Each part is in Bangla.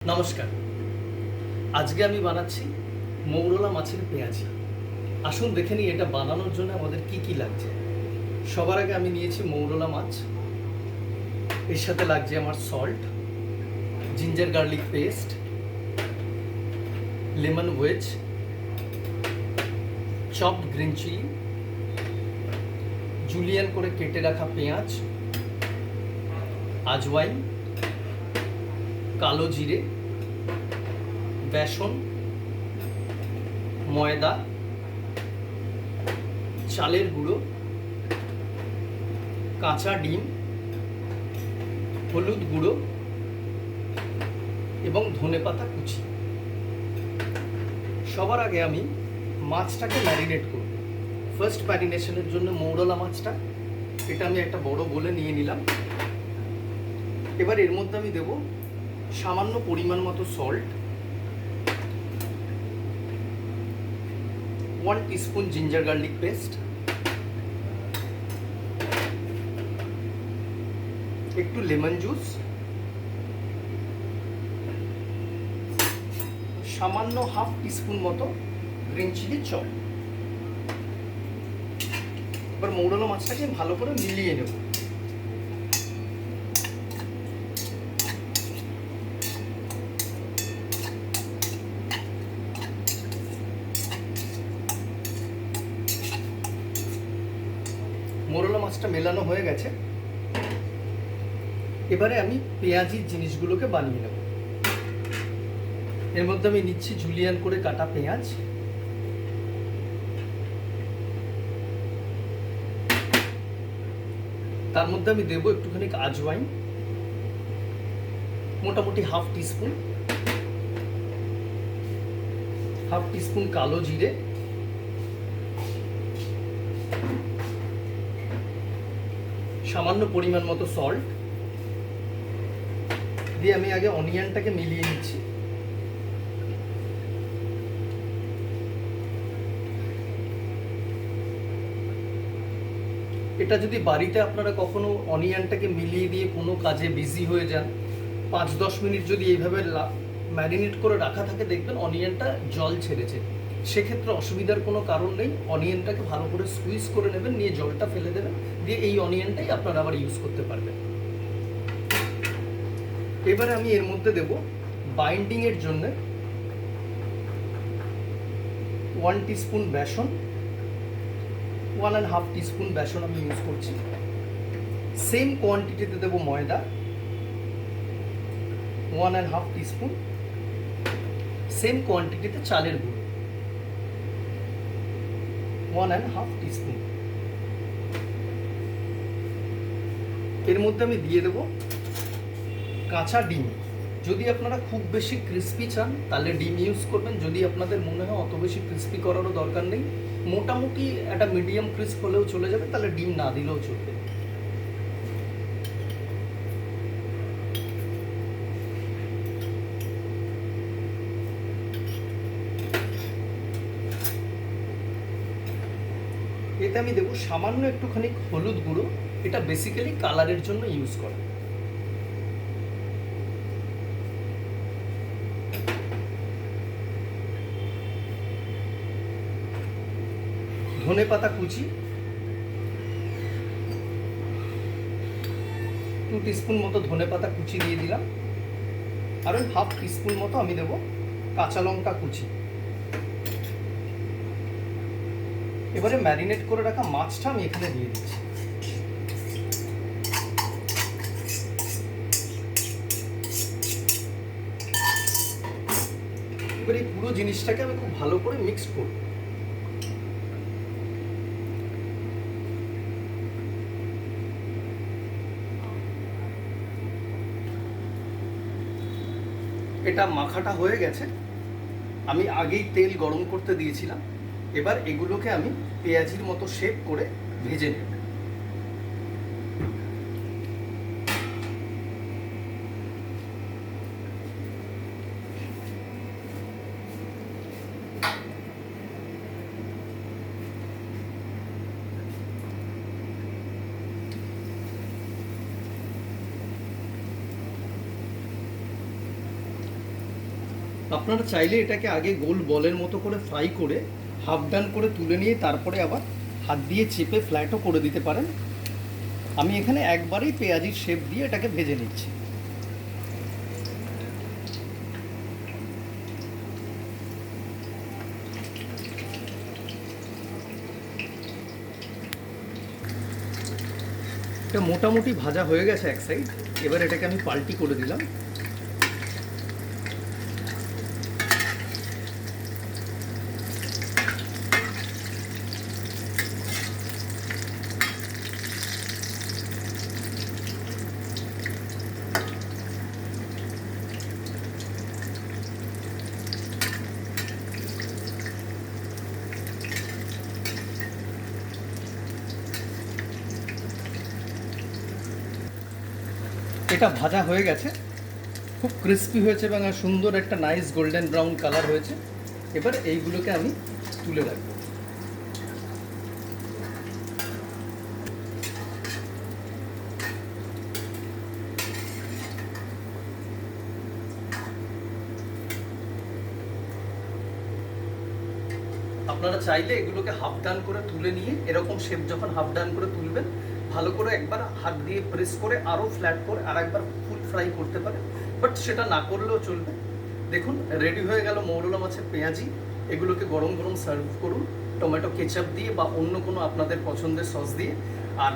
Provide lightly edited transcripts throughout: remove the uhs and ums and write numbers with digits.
নমস্কার। আজকে আমি বানাচ্ছি মৌরলা মাছের পেঁয়াজি। আসুন দেখে নিই এটা বানানোর জন্য আমাদের কি কি লাগছে। সবার আগে আমি নিয়েছি মৌরলা মাছ, এর সাথে লাগছে আমার salt, ginger garlic paste, lemon wedge, chopped green chilli, julienne করে কেটে রাখা পেঁয়াজ, আজওয়াইন, কালো জিরে, বেসন, ময়দা, চালের গুঁড়ো, কাঁচা ডিম, হলুদ গুঁড়ো এবং ধনেপাতা কুচি। সবার আগে আমি মাছটাকে ম্যারিনেট করব। ফার্স্ট ম্যারিনেশনের জন্য মৌরলা মাছটা এটা আমি একটা বড় বোলে নিয়ে নিলাম। এবার এর মধ্যে আমি দেব সামান্য পরিমাণ মতো salt, 1 teaspoon ginger garlic paste, একটু লেমন জুস, সামান্য হাফ টিস্পুন মতো গ্রিন চিলি চপ। এবার মৌরলা মাছটাকে ভালো করে মিলিয়ে নেব। মৌরলা মাছটা মেলানো হয়ে গেছে। এবারে আমি পেঁয়াজির জিনিসগুলোকে বানিয়ে নেব। এর মধ্যে আমি নিচ্ছি জুলিয়ান করে কাটা পেঁয়াজ, তার মধ্যে আমি দেবো একটুখানি আজওয়াইন, মোটামুটি হাফ টিস্পুন কালো জিরে, সামান্য পরিমাণ মতো সল্ট দিয়ে আমি আগে অনিয়নটাকে মিলিয়ে নিচ্ছি। এটা যদি বাড়িতে আপনারা কখনো অনিয়নটাকে মিলিয়ে দিয়ে কোনো কাজে বিজি হয়ে যান, 5-10 মিনিট যদি এইভাবে ম্যারিনেট করে রাখা থাকে, দেখবেন অনিয়নটা জল ছেড়েছে। সেক্ষেত্রে অসুবিধার কোনো কারণ নেই। অনিয়নটাকে ভালো করে স্কুইজ করে নেবেন, নিয়ে জলটা ফেলে দেবেন, দিয়ে এই অনিয়নটাই আপনারা আবার ইউজ করতে পারবেন। এবারে আমি এর মধ্যে দেব বাইন্ডিংয়ের জন্য 1 টিস্পুন বেসন, 1.5 টিস্পুন বেসন আমি ইউজ করছি। সেম কোয়ান্টিটিতে দেব ময়দা, 1.5 টিস্পুন। সেম কোয়ান্টিটিতে চালের গুঁড়ো, 1.5 টিস্পুন। এর মধ্যে আমি দিয়ে দেব কাঁচা ডিম। যদি আপনারা খুব বেশি ক্রিস্পি চান তাহলে ডিম ইউজ করবেন। যদি আপনাদের মনে হয় অত বেশি ক্রিস্পি করারও দরকার নেই, মোটামুটি একটা মিডিয়াম ক্রিস্প হলেও চলে যাবে, তাহলে ডিম না দিলেও চলবে। এতে আমি দেবো সামান্য একটুখানি হলুদ গুঁড়ো। এটা বেসিক্যালি কালারের জন্য ইউজ করা। ধনেপাতা কুচি 2 টিস্পুন মতো ধনেপাতা কুচি দিয়ে দিলাম। আর ওই হাফ টিস্পুন মতো আমি দেবো কাঁচা লঙ্কা কুচি। এবারে ম্যারিনেট করে রাখা মাছটা আমি এখানে দিয়ে দিচ্ছি। এবার এই পুরো জিনিসটাকে আমি খুব ভালো করে মিক্স করব। এটা মাখাটা হয়ে গেছে। আমি আগেই তেল গরম করতে দিয়েছিলাম। এবার এগুলোকে আমি পেঁয়াজির মতো শেপ করে ভেজে নেব। আপনারা চাইলে এটাকে আগে গোল বলের মতো করে ফ্রাই করে হাফ ডান করে তুলে নিয়ে তারপরে আবার হাত দিয়ে চেপে ফ্ল্যাটও করে দিতে পারেন। আমি এখানে একবারেই পেঁয়াজির শেপ দিয়ে এটাকে ভেজে নিচ্ছি। এটা মোটামুটি ভাজা হয়ে গেছে এক সাইড, এবার এটাকে আমি পাল্টি করে দিলাম। এটা ভাজা হয়ে গেছে, খুব ক্রিস্পি হয়েছে এবং সুন্দর একটা নাইস গোল্ডেন ব্রাউন কালার হয়েছে। এবার এইগুলোকে আমি তুলে রাখবো। আপনারা চাইলে এগুলোকে হাফ ডান করে তুলে নিয়ে এরকম শেপ যখন হাফ ডান করে তুলবেন, ভালো করে একবার হাত দিয়ে প্রেস করে আরও ফ্ল্যাট করে আর একবার ফুল ফ্রাই করতে পারেন, বাট সেটা না করলেও চলবে। দেখুন রেডি হয়ে গেল মৌরলা মাছের পেঁয়াজি। এগুলোকে গরম গরম সার্ভ করুন টমেটো কেচাপ দিয়ে বা অন্য কোনো আপনাদের পছন্দের সস দিয়ে। আর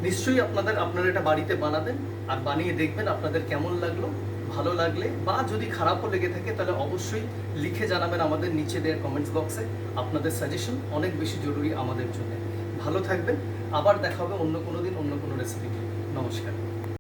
নিশ্চয়ই আপনারা এটা বাড়িতে বানাবেন আর বানিয়ে দেখবেন আপনাদের কেমন লাগলো। ভালো লাগলে বা যদি খারাপও লেগে থাকে তাহলে অবশ্যই লিখে জানাবেন আমাদের নিচে দেওয়া কমেন্টস বক্সে। আপনাদের সাজেশন অনেক বেশি জরুরি আমাদের জন্য। ভালো থাকবেন, আবার দেখা হবে অন্য কোনো দিন অন্য কোনো রেসিপি। নমস্কার।